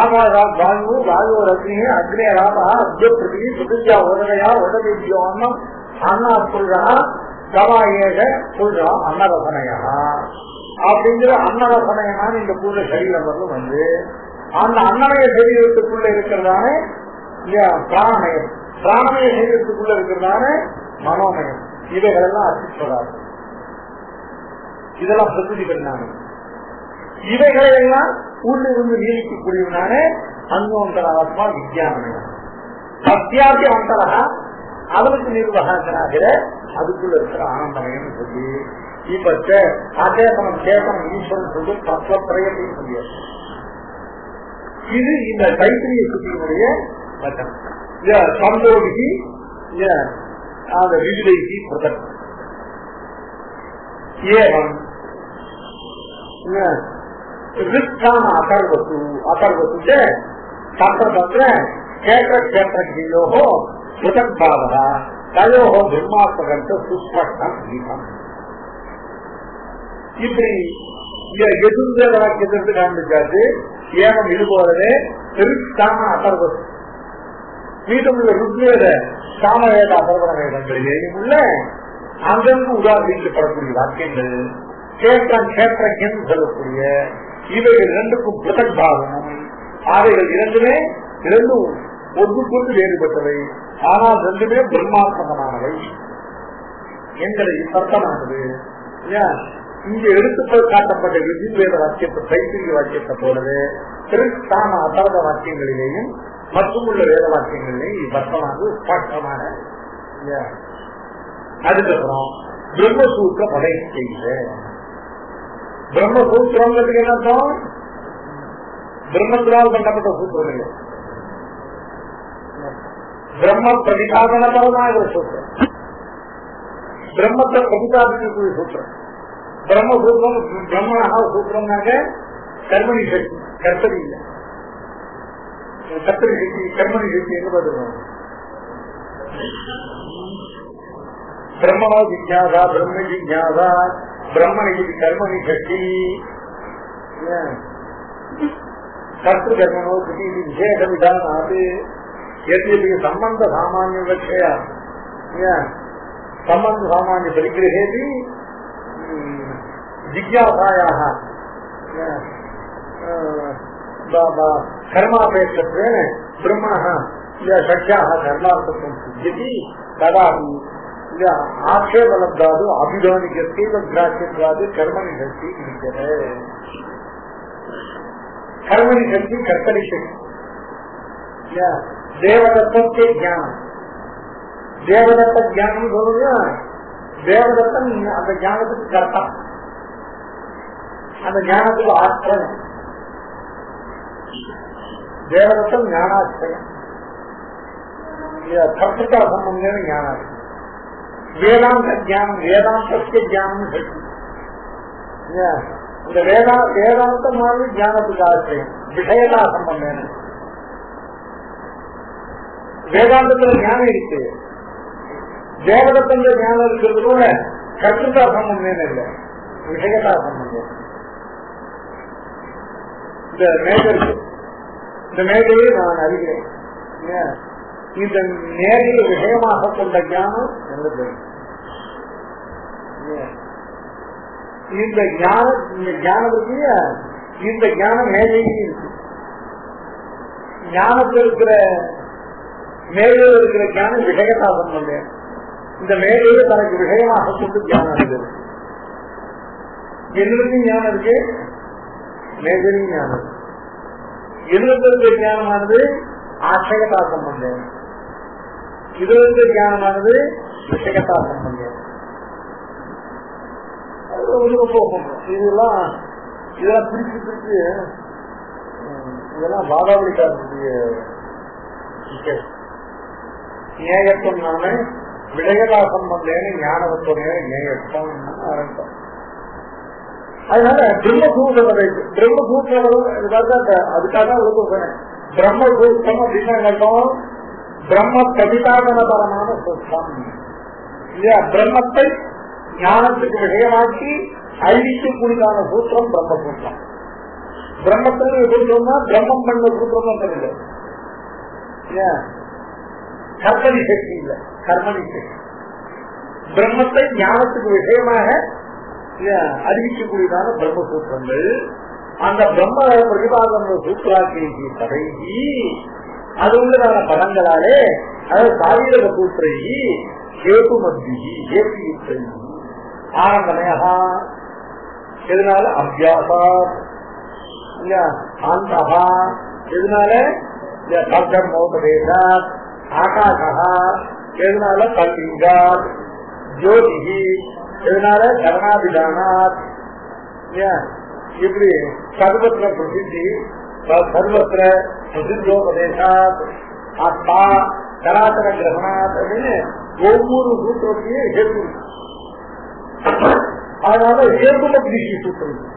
ஆகாசாத் வாயு வாயோரக்னி அக்னேராபா அத்ய பிருத்திவி பிருத்தியா உதயா உதவித்யோ அன்னம் அன்னாத் புருஷா கவாயேக புருஷா அன்னரசனையா அப்படிங்கிற அன்னரசனையமான இந்த பூர்ண சரீரம் வந்து அந்த அன்னமய சரீரத்துக்குள்ள இருக்கிறதான பிராணமயம், பிராணமய சரீரத்துக்குள்ள இருக்கிறதான மனோமயம், இவைகளெல்லாம் அசிப்பதாது. இதெல்லாம் பிரசித்தி பண்ணாங்க. இவைகளை எல்லாம் உள்ளிருந்து நீடிக்கக்கூடியவனான அங்கோந்தர ஆத்மா விஞ்ஞானமயம். சத்தியாபி அந்தரா அவனுக்கு நிர்வாகனாகிற அதுக்குள்ள இருக்கிற ஆனந்தமயம் சொல்லி இப்ப அச்சேதனம் சேதனம் ஈஸ்வரன் சொல்லி தத்துவத்திரையத்தையும் சொல்லியாரு. இது இந்த தைத்திரிய சுத்தியினுடைய வச்சனம். சந்தோகி அந்த விவிதைக்கு பிரதம் ஏவம் அகர்வத்து அகர்வத்து தத்திர கேட்ட கேட்டோ பிரதக் பாவா தயோ பிரம்மாத்மகந்த சுஸ்பஷ்டம் கீதம். இப்படி எதிர்ந்த வாக்கியத்திற்கு காண்பிச்சாச்சு. ஏவம் இது போலவே திருஷ்டான அகர்வத்து மீதமுள்ள ருத்வேத சாமவேத அபர்வன வேதங்களிலேயும் உள்ள அங்கங்கு உதாரணப்படக்கூடிய வாக்கியங்கள் கேத்திரன் சொல்லக்கூடிய இவைகள் இரண்டுக்கும் பிரதக் பாவமும் அவைகள் இரண்டுமே ஒன்றுக்கொன்று வேறுபட்டவை. ஆனால் ரெண்டுமே பிரம்மாத்மகமானவை என்கிற அர்த்தமானது. இங்க எடுத்துக்கொள் காட்டப்பட்ட ருஜுவேத வாக்கியத்தை தைத்திரிய வாக்கியத்தை போலவே திருஷ்டான அபர்வ வாக்கியங்களிலேயும் மற்றும் உள்ள வேத வாக்கியங்களிலேயும் இவ்வர்த்தமானது ஸ்பஷ்டமான. அதுக்கப்புறம் பிரம்மசூத்திர படை செய்த பிரம்மசூத்திரங்கிறதுக்கு என்ன அர்த்தம்? பிரம்மத்தினால் பண்ணப்பட்ட சூத்திரம் இல்லை, பிரம்ம பிரதிபாதனபரமாக சூத்திரம், பிரம்மத்தை பிரதிபாதிக்கக்கூடிய சூத்திரம். பிரம்மசூத்திரம் பிரம்மணா சூத்திரம்னாக்க கர்மணி சக்தி, கர்த்தரி இல்லை, கர்த்தரி சக்தி கர்மணி சக்தி எங்க பார்த்துக்கணும்? பிரம்மணோ ஜிஜ்ஞாசா பிரம்ம ஜிஜ்ஞாசா பிரம்மணி கர்மணி சக்தி கர்த்த கர்மனோ கிருதி விசேஷ விதானாது यदि संबंध सामान्य लक्ष्य संबंध सामान्य परिग्रहे भी जिज्ञासाया कर्मापेक्षत्वेन ब्रह्मणः शक्यः कर्मार्थत्वं सिद्ध्यति तदापि आक्षेपलब्धादु अभिधानिकस्यैव ग्राह्यत्वात् कर्मणि शक्ति विद्यते. कर्मणि शक्ति कर्तरि शक्ति देवदत्तम के ज्ञान देवदत्त ज्ञान बोलोगे देवदत्तम அந்த ஞானத்துக்கு கர்த்தா அந்த ஞானத்துக்கு ஆசிரியம் தேவதத்தம் ஞானாசிரியம் கர்த்தா சம்பந்தம் ஞானம் வேதாந்த ஞானம் வேதாந்தத்திய ஞானம் இந்த வேதாந்தம் மாதிரி ஞானத்துக்கு ஆசிரியம் விஷயதா சம்பந்தம் வேதாந்தத்துல ஞானம் இருக்கு தேவதத்தந்த ஞானம் இருக்கிறது கூட கர்த்தா சம்பந்தம் இல்லை விஷயதா சம்பந்தம். இந்த மேடையை நான் அறிகிறேன். இந்த நேரில் விஷயமாக கொண்ட ஞானம் எங்களுக்கு இந்த ஞானம் இருக்கு. இந்த ஞானம் மேடையில் இருக்கு. ஞானத்தில் இருக்கிற மேலே இருக்கிற ஞானம் விஷயதா சம்பந்தம் இந்த மேலையே தனக்கு விஷயமாக கொண்டு தியானம் இருக்கு. என்னிடத்தையும் ஞானம் இருக்கு, மேலையும் ஞானம். என்னிடத்திற்கு ஞானமானது ஆசையதா சம்பந்தம், இதற்கு ஞானமானது விஷயத்தா சம்பந்தம். போகும். இதெல்லாம் பிரிச்சு பிரிச்சு இதெல்லாம் பாதாவளிக்காரனுடைய நேயத்துவம் நாம விடயதா சம்பந்தேன்னு ஞானவத்துவமே நேயத்துவம் ஆரம்பித்தோம். அதனால பிரம்மசூத்திரம் அதுக்காக பிரம்மசூத்திரம் அப்படின்னு கேட்டோம். பிரம்ம பிரதிபாதனபரமான சூத்திரம் இல்லையா? பிரம்மத்தை ஞானத்துக்கு விஷயமாக்கி அறிவிக்கக்கூடியதான சூத்திரம் பிரம்மசூத்திரம். பிரம்மத்திற்கு சூத்திரம்னா பிரம்மம் பண்ண சூத்திரம் தெரியல, கர்மணி சக்தி இல்லை, கர்மணி சக்தி. பிரம்மத்தை ஞானத்துக்கு விஷயமாக அறிவிக்கக்கூடியதான பிரம்மசூத்திரங்கள். அந்த பிரம்ம பிரதிபாதன சூத்திராக்கியை தடங்கி அது உள்ளதான பதங்களாலே அதாவது சாரீரக சூத்திரைகி கேது மத்தியி ஏற்றி ஆனந்தமயா. எதனால அபியாசா ஆந்தா, எதனால சப்தமோபதேசா ஆகாசா, எதனால கல்விங்கா ஜோதிகி, எதனால கர்ணாபிதானாத். இப்படி சர்வத்திர பிரசித்தி சர்வத்திர பிரசித்தோபதேசாத் ஆத்மா கராசன கிரகணாத் அப்படின்னு ஒவ்வொரு சூத்திரத்தையும் ஹேத்து. அதனால ஹேதுமத்வி சூத்திரம்.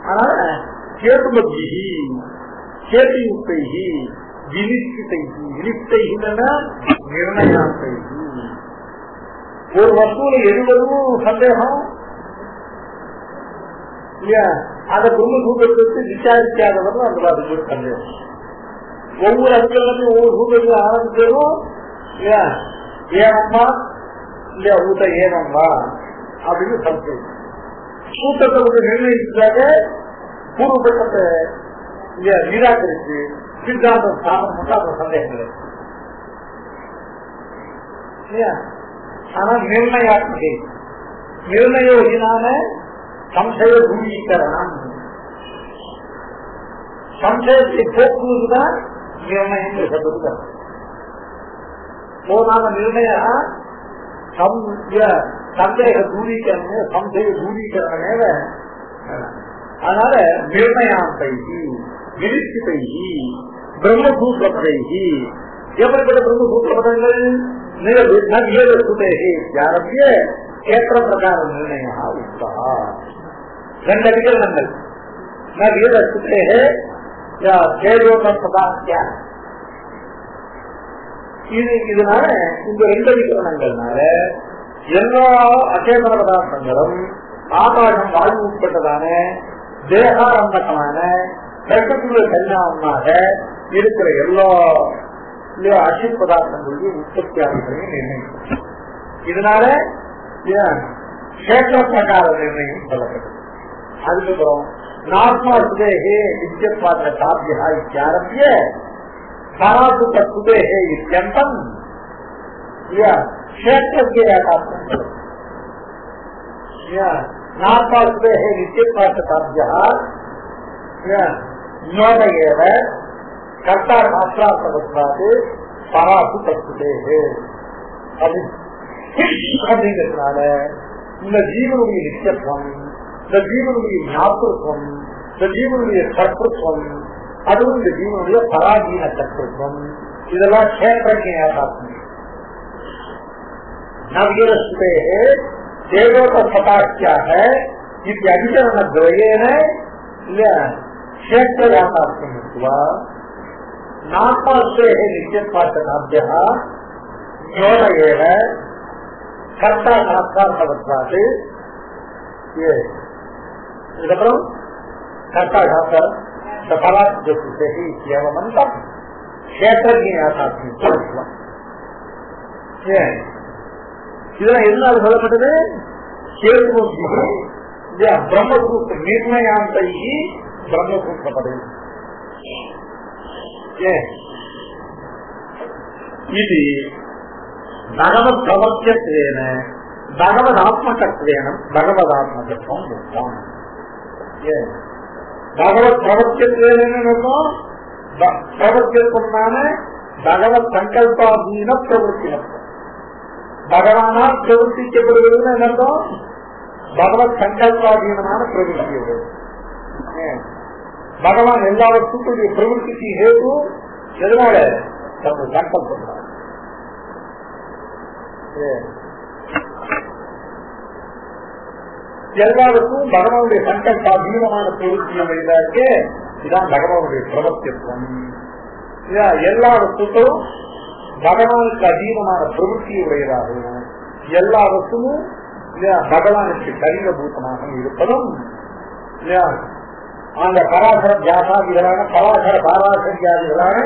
அதனால ஹேதுமத்வி ஹேதுயுக்தைஹி வினிஷ்டிதைஹி, வினிஷ்டைஹின்னா நிர்ணயாந்தைஹி. ஒரு வஸ்துல எதுவரும் சந்தேகம் இல்லையா? அந்த பிரம்மசூத்திரத்துக்கு விசாரிக்காதவர்கள் அந்த அதுக்கு ஒரு சந்தேகம். ஒவ்வொரு அஞ்சலும் ஒவ்வொரு சூத்திரத்தையும் ஆரம்பிச்சதும் இல்லையா ஏனம்மா இல்லையா ஊட்ட ஏனம்மா அப்படின்னு சந்தேகம். சூத்திரத்தை வந்து நிர்ணயிச்சதாக பூர்வபட்சத்தை இல்லையா நிராகரிச்சு சித்தாந்தம் ஸ்தாபனம் பண்ண அந்த சந்தேகங்கள் இல்லையா. ஆனா நிர்ணயாத்மகை நிர்ணயோகினான சம்சய தூரீகரணம், சம்சயத்தை போக்குவதுதான் நிர்ணயம் சொல்றது. போனான நிர்ணய சந்தேக தூரீகரணமே சம்சய தூரீகரணமே. அதனால நிர்ணயாந்தைகி விரிச்சிதைகி பிரம்மசூத்திரபதைகி. எப்படிப்பட்ட பிரம்மசூத்திர பதங்கள்? ஆரம்பிய கேத்திர பிரகார நிர்ணய உத்தா. ரெண்டு அதிகரணங்கள் இதனால இந்த ரெண்டு அதிகரணங்கள்னால எல்லா அச்சேதன பதார்த்தங்களும் ஆகாசம் வாயு உட்பட்டதான தேகாரம்பகமான பிரகத்துவ கல்யாணமாக இருக்கிற எல்லா அசித் பதார்த்தங்களுடைய உற்பத்தியாளர்களையும் நிர்ணயிக்கும். இதனால கேத்திர பிரகார நிர்ணயம் சொல்லப்படுது. அதுக்கப்புறம் நாத்மா சுதேகே வித்யத்வாத காப்பியா இத்தியாரம்பிய சராசுத சுதேகே இத்தியந்தம் கஷேத்திரத்வாத நாத்மா சுதேகே வித்யத்வாத காப்பியா ஞோதயேவ கர்த்தா சாஸ்திரார்த்தவத்வாது சராசுத சுதேகே அப்படிங்கிறதுனால இந்த ஜீவனுடைய நித்தியத்துவம், இந்த ஜீவனுடைய ஞாபகத்துவம், இந்த ஜீவனுடைய கர்த்தத்துவம், அதுவும் இந்த ஜீவனுடைய பராதீன கர்த்தத்துவம், இதெல்லாம் கேத்திரஜாத்மி நவீரஸ்தே தேவோபதாக்கியாக இது அதிகரண துவயேன இல்ல கேத்திரஜாத்மித்வா நாத்மாஸ்தே நித்தியத்வார்த்தநாத்யா ஞோதயேன கர்த்தா சாஸ்திரார்த்தவத்வாது. இதுக்கப்புறம் கர்த்தா சாஸ்திரம் இந்த பராஜி ஏவமந்தம் கேத்திரஜாத்மித்வா. இதெல்லாம் எதனால சொல்லப்பட்டது? பிரம்மசூத்திர நிர்ணயாந்தைகி பிரம்மசூத்திர பதவி. இது பகவத் பிரவர்த்தியத்வேன பகவதாத்மகத்வேன பகவதாத்மகத்துவம் முக்கியம். பகவத் பிரவர்த்தியத்வேனும் பிரவர்த்தியத்துவமான பகவத் சங்கல்பாதீன பிரவருத்தினத்துவம். பகவானால் பிரவர்த்திக்கப்படுவதுன்னு என்னர்த்தம்? பகவத் சங்கல்பாதீனமான பிரவருத்தி. பகவான் எல்லா வஸ்துக்களுடைய பிரவருத்திக்கு ஹேது எதனால? தன்னுடைய சங்கல்பம். எல்லாருக்கும் பகவானுடைய சங்கல்பாதீனமான பிரவருத்தியை வழிதாக்கே இதான் பகவானுடைய பிரவர்த்தித்துவம். எல்லா வஸ்துக்களும் பகவானுக்கு அதீனமான பிரவருத்தியை உடையதாகவும் எல்லா வஸ்துவும் பகவானுக்கு சரீரபூதமாக இருப்பதும் அந்த பராசர வியாசாதிகளான பராசர பாராசரியாதிகளான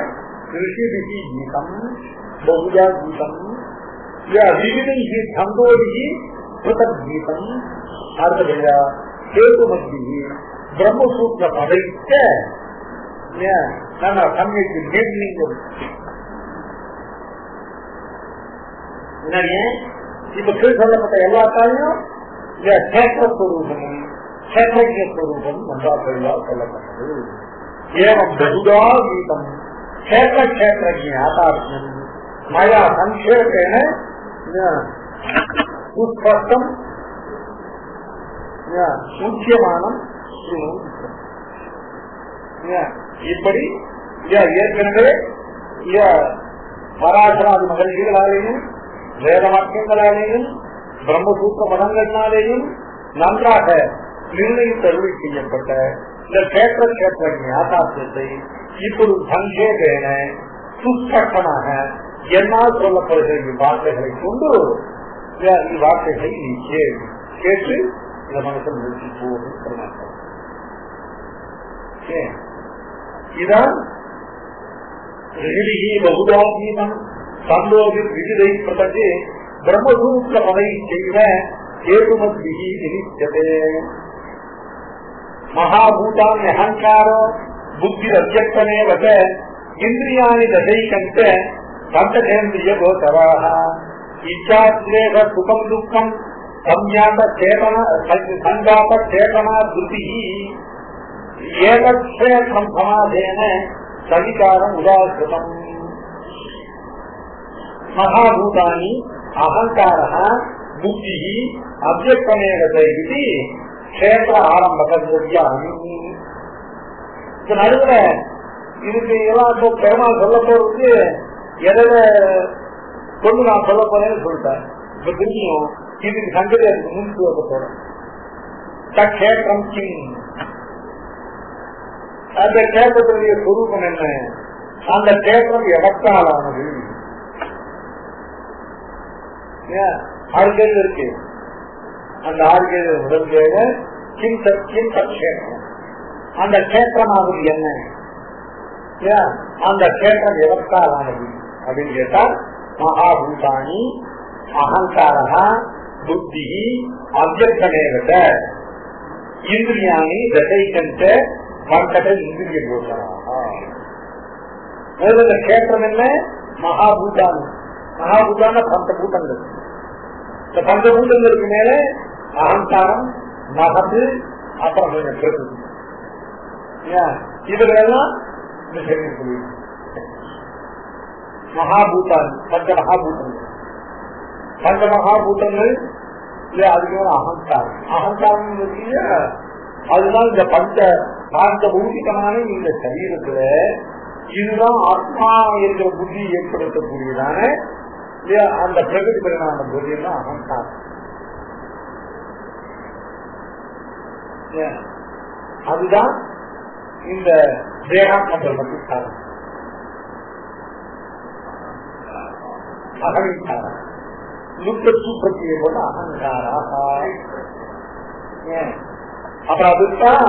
ரிஷி ரிஷி கீதம் பகுஜா கீதம் விவிதி சந்தோஷி பிருதக் கீதம் அடுத்தபடியா சேதுமதி பிரம்மசூத்திர பதைக்க சமயத்து நேர்லிங்கம். இப்ப கீழ் சொல்லப்பட்ட எல்லா காலையும் கஷேத்திரஸ்வரூபமும் கஷேத்திரஸ்வரூபம் நன்றாக சொல்லப்பட்டது. ஏவம் பகுதா கீதம் கஷேத்திரக்ஷேத்திரஜ ஆதாத்மியம் மயா சங்கேபேன சுஸ்பஷ்டம் சூட்சியமானம். இப்படி ஏற்கனவே பராசராதி மகிழ்ச்சிகளாலேயும் வேத வாக்கியங்களாலேயும் பிரம்மசூத்திர பதங்களினாலேயும் நன்றாக நிர்ணயித்தருளி செய்யப்பட்ட இந்த கஷேத்திர யாதார்த்தத்தை இப்போது சங்கேபேன சுஸ்பஷ்டமாக என்னால் சொல்லப்படுகிற இவ்வார்த்தைகளை கொண்டு இவ்வார்த்தைகளை நீ கேட்டு இந்த மனசில் நிறுத்தி போவது. இதான் பகுதாதீனம் சந்தோஷி விகிதை பிரதே பிரம்மசூத்திர பதை செய்த ஏதுமதி நிச்சதே. மகாபூதான் அகங்காரோ புத்தி அத்தியக்தமே வச இந்திரியாணி தசைகந்த பஞ்சேந்திரிய கோசராக இச்சாத்வேக சுகம் துக்கம் சம்யாத சேதன சங்காத சேதனா துதி ஏகக்ஷேத்ரம் சமாதேன சவிகாரம் உதாகிருதம். மகாபூதானி அகங்காரः புத்தி அவ்யக்தமேவ இது கஷேத்திர ஆரம்பகத்யாமி. நடுவுல இதுக்கு எல்லாம் பெருமாள் சொல்ல போறது எதிர கொண்டு நான் சொல்ல போறேன்னு சொல்லிட்டேன். இப்ப திரும்பியும் இதுக்கு சங்கதி முன் சொல்ல போறேன். கஷேத்திரம் கிங், அந்த கேத்திரத்துடைய சுரூபம் என்ன? அந்த கேத்திரம் எவற்றாலானது? ஆறுகள் இருக்கு. அந்த ஆறுகள் முதல் கேள்வி கிம் கஷேத்திரம், அந்த கேத்திரமானது என்ன? அந்த கேத்திரம் எவற்றாலானது அப்படின்னு கேட்டா மகாபூதானி அகங்காரா புத்தி அவ்யக்தமேவ இந்திரியாணி தசைகந்த பங்கட இந்திரிய கோசராக. கேத்திரம் என்ன? மகாபூதான். மகாபூதான பஞ்சபூதங்கள். இந்த பஞ்சபூதங்களுக்கு மேல அகங்காரம், மகது, அப்புறம் கொஞ்சம் பிரகிருதி, இதுகளெல்லாம் மகாபூதான். பஞ்ச மகாபூதங்கள், பஞ்ச மகாபூதங்கள் அதுக்கு மேல அகங்காரம். அகங்காரம் அதுதான் இந்த பஞ்சபூதிகமான இந்த சரீரத்துல இதுதான் ஆத்மா என்ற புத்தி ஏற்படுத்தக்கூடியதான அந்த பிரகதி பரிணாம புத்தியெல்லாம் அகங்காரம். அதுதான் இந்த தேகாத்ம காரணம். அகங்காரம் சூப்பத்தியை போல அகங்காரா. அப்புறம் அதுதான்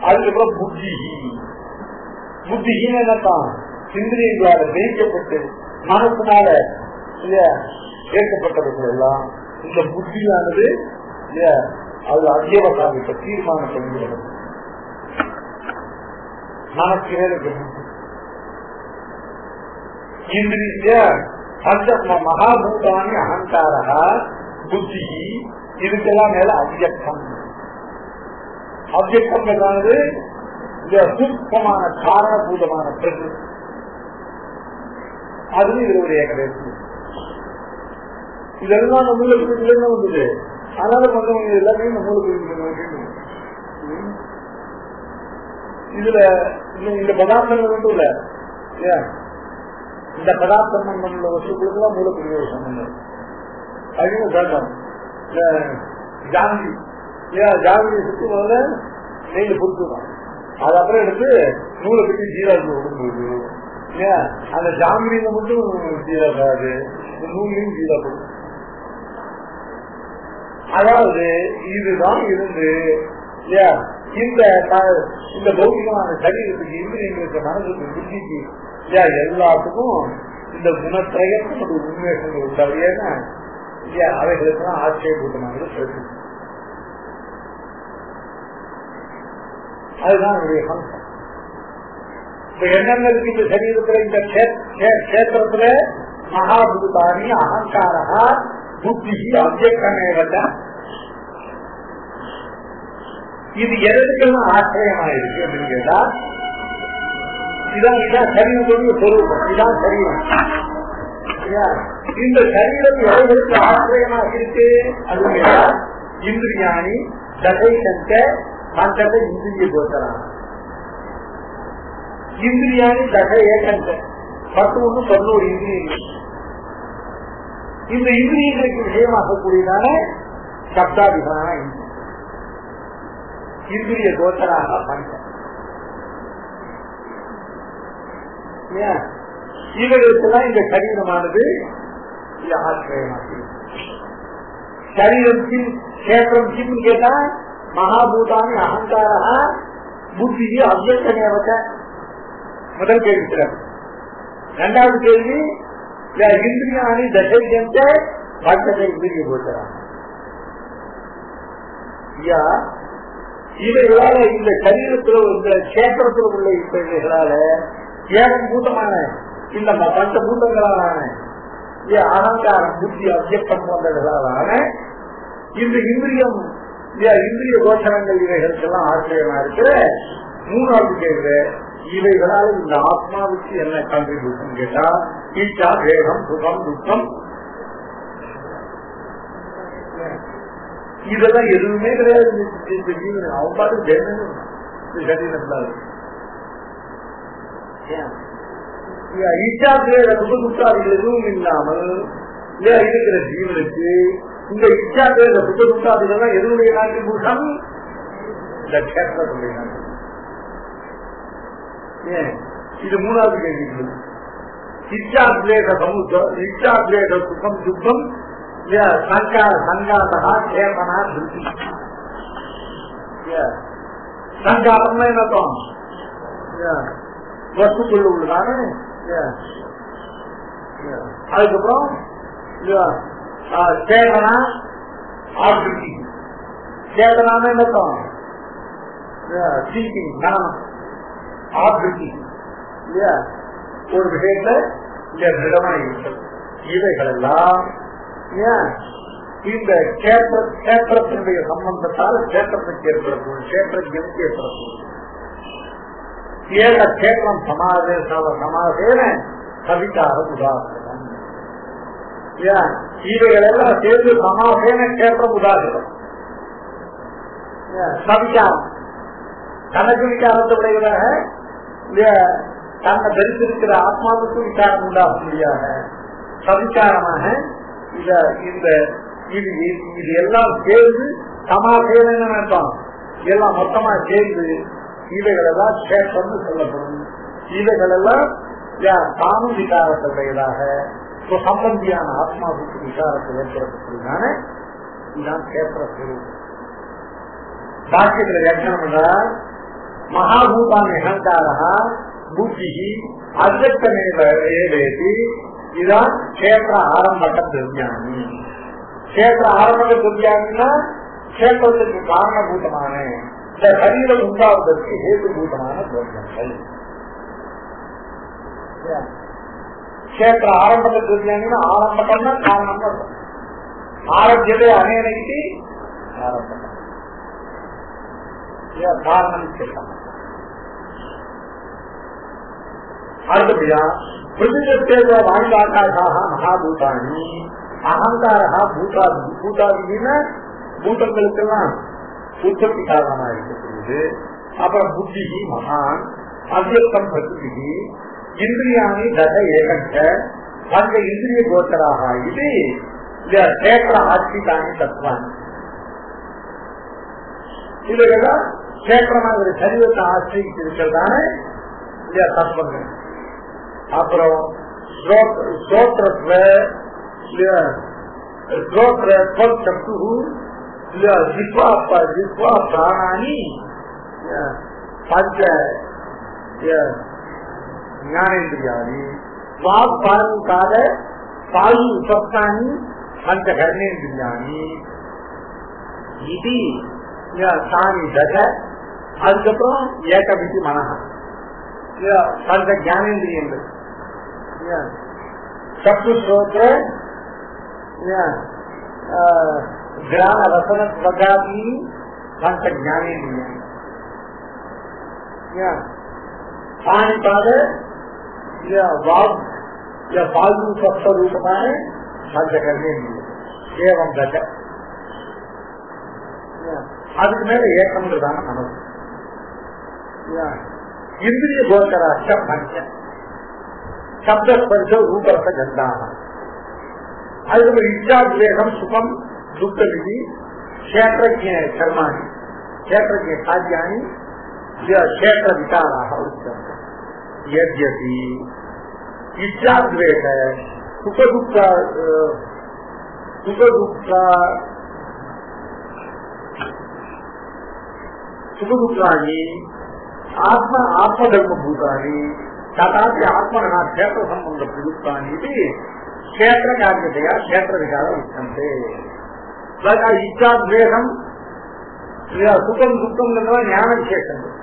அதுக்கப்புறம் புத்தி. புத்தின்னு என்னத்தான்? இந்திரியங்களால ஜெயிக்கப்பட்டு மனசினால ஏற்கப்பட்டவர்கள் எல்லாம் இந்த புத்தியானது அது அத்தியவசாமிக்க தீர்மானம் பண்ணுகிறது. மனசு இந்திரிய மகாபூதானி அகங்காரா புத்தி இதுக்கெல்லாம் மேல அவ்யக்தம். அவ்யக்தம் என்றானது சூக்மமான காரணபூதமான பிரகிருதி. அது இது ஒரு ஏகதேசம். இதெல்லாம் நம்மளுக்கு வந்தது. அதனால கொஞ்சம் எல்லாமே நம்மளுக்கு இதுல இந்த பதார்த்தங்கள் மட்டும் இல்ல, இந்த பதார்த்த சம்பந்தம் வசூலுக்குலாம் மூலக்கூடிய ஒரு சம்பந்தம். அதுவும் சொல்றோம் ஜாங்கி ஜாங்கியை சுற்றி முதல்ல நெய்ல பொறுத்துதான், அது அப்புறம் எடுத்து நூலை கட்டி ஜீராக்கு கொடுக்குறது. அந்த ஜாங்கிரியில மட்டும் ஜீராக்காது, நூலையும் ஜீரா கொடுக்கும். அதாவது இதுதான் இருந்து இந்த பௌத்திகமான சரீரத்துக்கு இந்திரியங்களுக்கு மனதுக்கு புத்திக்கு எல்லாத்துக்கும் இந்த குணத்திரயத்தும் ஒரு உண்மைகள் உண்டாவியன்னா அவைகளுக்கெல்லாம் ஆச்சரியப்பூட்டமாக சொல்லு. அதுதான் என்னுடைய சம்சம். இப்ப என்னென்ன இருக்கு இந்த சரீரத்துல? இந்த கஷேத்திரத்துல மகாபூதானி அகங்காரா புத்தி அவ்யக்தமேவ. இது எதற்கெல்லாம் ஆச்சரியமா இருக்கு அப்படின்னு கேட்டா, இதான் சரீரத்துடைய சொரூபம், இதான் சரீரம். இந்த சரீரம் எதற்கு ஆச்சரியமாக இருக்கு அப்படின்னு கேட்டா, இந்திரியாணி தசை சங்க பஞ்சத இந்திரிய கோச்சரம். இந்திரியாணி தசை ஏகங்க 11 இந்திரியங்கள். இந்த இந்திரியங்களுக்கு விஷயமாகக்கூடியதான சப்தாதிகான இந்திரிய கோச்சராக பஞ்சம். இவர்களுக்குதான் இந்த சரீரமானது ஆச்சரியமாக. சரீரம் கஷேத்திரம் கிம் கேட்டா மகாபூதானி அகங்காரா புத்தி அவ்யக்தமேவ. முதல் கேள்வி. இரண்டாவது கேள்வி இந்திரியாணி தசை செஞ்ச பஞ்சத்தை இந்திரிய கோச்சரம். இவைகளால இந்த சரீரத்தில் இந்த கஷேத்திரத்தில் உள்ள இவைகளால ஏகம் பூதமான இந்த பஞ்சபூதங்களான அகங்காரம் புத்தி அவ்யக்தம் போன்றவர்களான இந்த இந்திரியம் இந்திரிய கோச்சரங்கள் இவைகளுக்கெல்லாம் ஆச்சரியமா இருக்கிற. மூணாவது கேள்வி, இவைகளால் இந்த ஆத்மாவுக்கு என்ன கான்ட்ரிபியூஷன் கேட்டா, ஈச்சா வேகம் சுகம் துக்கம் இதெல்லாம் எதுவுமே கிடையாது. அவ்வாறு சரீரத்தில் இச்சாத்திர புத்தகுத்தாதிகள் எதுவும் இல்லாமல் இருக்கிற ஜீவனுக்கு இந்த இச்சாத்திர புத்தகுத்தாதிகள் எதுவுடைய கான்ட்ரிபியூஷன்? இந்த கஷேத்திரத்துடைய கான்ட்ரிபியூஷன். இது மூணாவது கேள்வி. இச்சாத்வேத சமுத்திரம், இச்சாத்வேத சுகம் துக்கம், சங்காதா கேபனா திருப்தி. சங்காதம்னா என்னத்தம்? வஸ்துக்குள்ள உள்ளதானே. அதுக்கப்புறம் சேதனா ஆப்ஜெக்டி. சேதனான என்னத்தம்? சீக்கிங் ஞானம் ஆப்ஜெக்டி இல்லையா? ஒரு விஷயத்தை திடமா இருக்கிறது. இவைகள் எல்லாம் இந்த கேத்திரத்தினுடைய சம்பந்தத்தால் கேத்திரத்துக்கு ஏற்படக்கூடிய கேத்திரத்துக்கு ஏற்படக்கூடிய ஏக கேத்திரம் சமாசேன சவிகாரம் உதாரணம். இவைகள் எல்லாம் சேர்ந்து சமாசேன கேத்திரம் உதாரணம். சவிகாரம் தனக்கு விசாரத்தை உடையதாக தன்னை தரித்திருக்கிற ஆத்மாவுக்கு விசாரம் உண்டாக முடியாத சவிகாரமாக இது எல்லாம் சேர்ந்து சமாசேன நினைப்பான். எல்லாம் மொத்தமா சேர்ந்து இவைகள் எல்லாம் கேட்டம்னு சொல்லப்படும். இவைகள் எல்லாம் தானும் விசாரத்தை உடையதாக சம்பந்தியான ஆத்மாவுக்கு விசாரத்தை ஏற்படுத்தக்கூடியதான இதுதான் கேத்திர சுரூபம். வாக்கியத்தில் வியாக்கியானம் பண்றார், மகாபூதானி அகங்காரா புத்தி அவ்யக்தமேவேதி. இதுதான் கஷேத்திர ஆரம்பக திவ்யானி. கஷேத்திர ஆரம்பக திவ்யானின்னா கஷேத்திரத்துக்கு காரணபூதமான இந்த சரீரம் உண்டாவதற்கு ஹேதுபூதமான திரவியங்கள். கஷேத்திர ஆரம்பத்துக்கு இருந்தாங்கன்னா ஆரம்பம்னா காரணம் ஆரம்பியதே அனைத்து ஆரம்பம் காரணம் கேட்கலாம். அடுத்தபடியா பிரதிபத்தேவ வாயுகாக்காசாக மகாபூதானி அகங்காரா பூதாதி பூதாதினா பூதங்களுக்கெல்லாம் உற்பத்தி காரணமா இருக்கக்கூடியது. அப்புறம் புத்தி மகான் அவ்யக்தம் பிரகிருதி இந்திரியாணி தச ஏகங்க பஞ்ச இந்திரிய கோச்சராக இது கஷேத்திர ஆட்சிதானி தத்துவானி. இதுதான் கஷேத்திரமா ஒரு சரீரத்தை ஆசிரியிட்டு இருக்கிறதான தத்துவங்கள். அப்புறம் ஸ்ரோத்ரத்வ ஜித்வா பிராணானி பஞ்ச ஞானேந்திரியாணி வாக்பாலூகால பாயு உபஸ்தானி பஞ்ச கர்மேந்திரியாணி இது சாணி தச. அதுக்கப்புறம் ஏகமிதி மனஹ பஞ்ச ஞானேந்திரியங்கள் சத்து ஸ்ரோத்ர கிராம ரசன ஸ்வகாதி பஞ்ச ஞானேந்திரியம் பாணிபாத வாயு சப்தரூபமான பஞ்ச கர்மேந்திரியம் ஏவம் தச. அதுக்கு மேல ஏக்கம்ன்றதான மனசு. இந்திரிய கோச்சராட்ச பஞ்ச சப்தஸ்பர்ஷ ரூபரச கந்தாக. அதுக்கு இச்சாத்வேகம் சுகம் துக்க விதி கஷேத்திரஜ கர்மாணி கஷேத்திரஜ காரியாணி கஷேத்திர விகாராக உச்சந்தி. யத்யபி இச்சாத்வேக சுகதுக்கானி ஆத்மதர்மபூதானி ததாபி ஆத்மனா கஷேத்திர சம்பந்த பிரயுக்தானி இது கஷேத்திர காரியத்தையா கஷேத்திர விகாரம் உச்சந்தே. இச்சாத்வேகம் சுகம் துக்கம் ஞான விசேஷங்கள்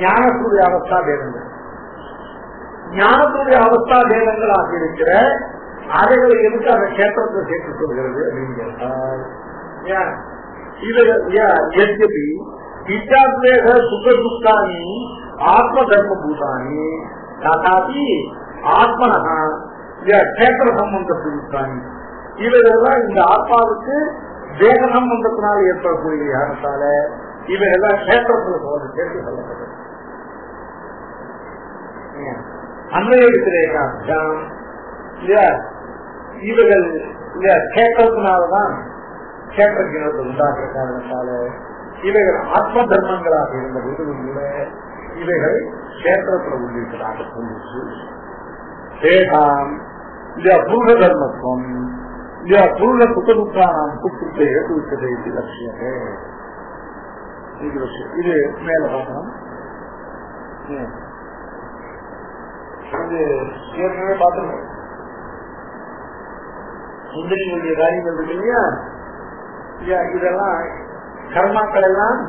ஞானத்துடைய அவஸ்தா பேதங்கள் ஞானத்துடைய அவஸ்தா பேதங்கள் ஆகியிருக்கிற அவைகளை எதுக்கு அந்த கஷேத்திரத்தை சேர்த்துக் கொள்கிறது அப்படின்னு கேட்டால் இச்சாத்வேக சுகதுக்கானி ஆத்ம தர்மபூதானி ததாபி ஆத்மனா கஷேத்திர சம்பந்த பிரயுக்தானி இவைகள்லாம் இந்த ஆத்மாவுக்கு தேக சம்பந்தத்தினால் ஏற்படக்கூடிய யாரத்தால இவைகள்லாம் கஷேத்திரத்தில் சேர்த்து கொள்ளப்பட்டது. அன்றைய வித்திரேகாம் இவைகள் கஷேத்திரத்தினால்தான் கஷேத்திர ஜீவத்தை உண்டாக்குற காரணத்தால இவைகள் ஆத்ம தர்மங்களாக இருந்த போதிலும் கூட இவைகள் கஷேத்திரத்தில் உள்ளிட்டதாக சொல்லிச்சு. புருஷ தர்மத்துவம் புருஷ சுகதுக்கான குற்றத்தை ஏற்றுவிட்டதை இது லட்சியமே. இது மேல பார்க்கணும். இது ஏற்கனவே பார்த்துருக்கோம். இந்திரியங்களுடைய காரியங்கள் இருக்கு இல்லையா, இதெல்லாம் கர்மாக்கள் எல்லாம்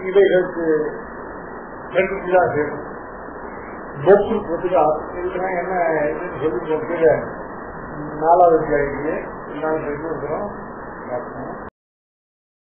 இவைகளுக்கு ரெண்டு சேரும். என்ன சொல்லி போட்டு 4வது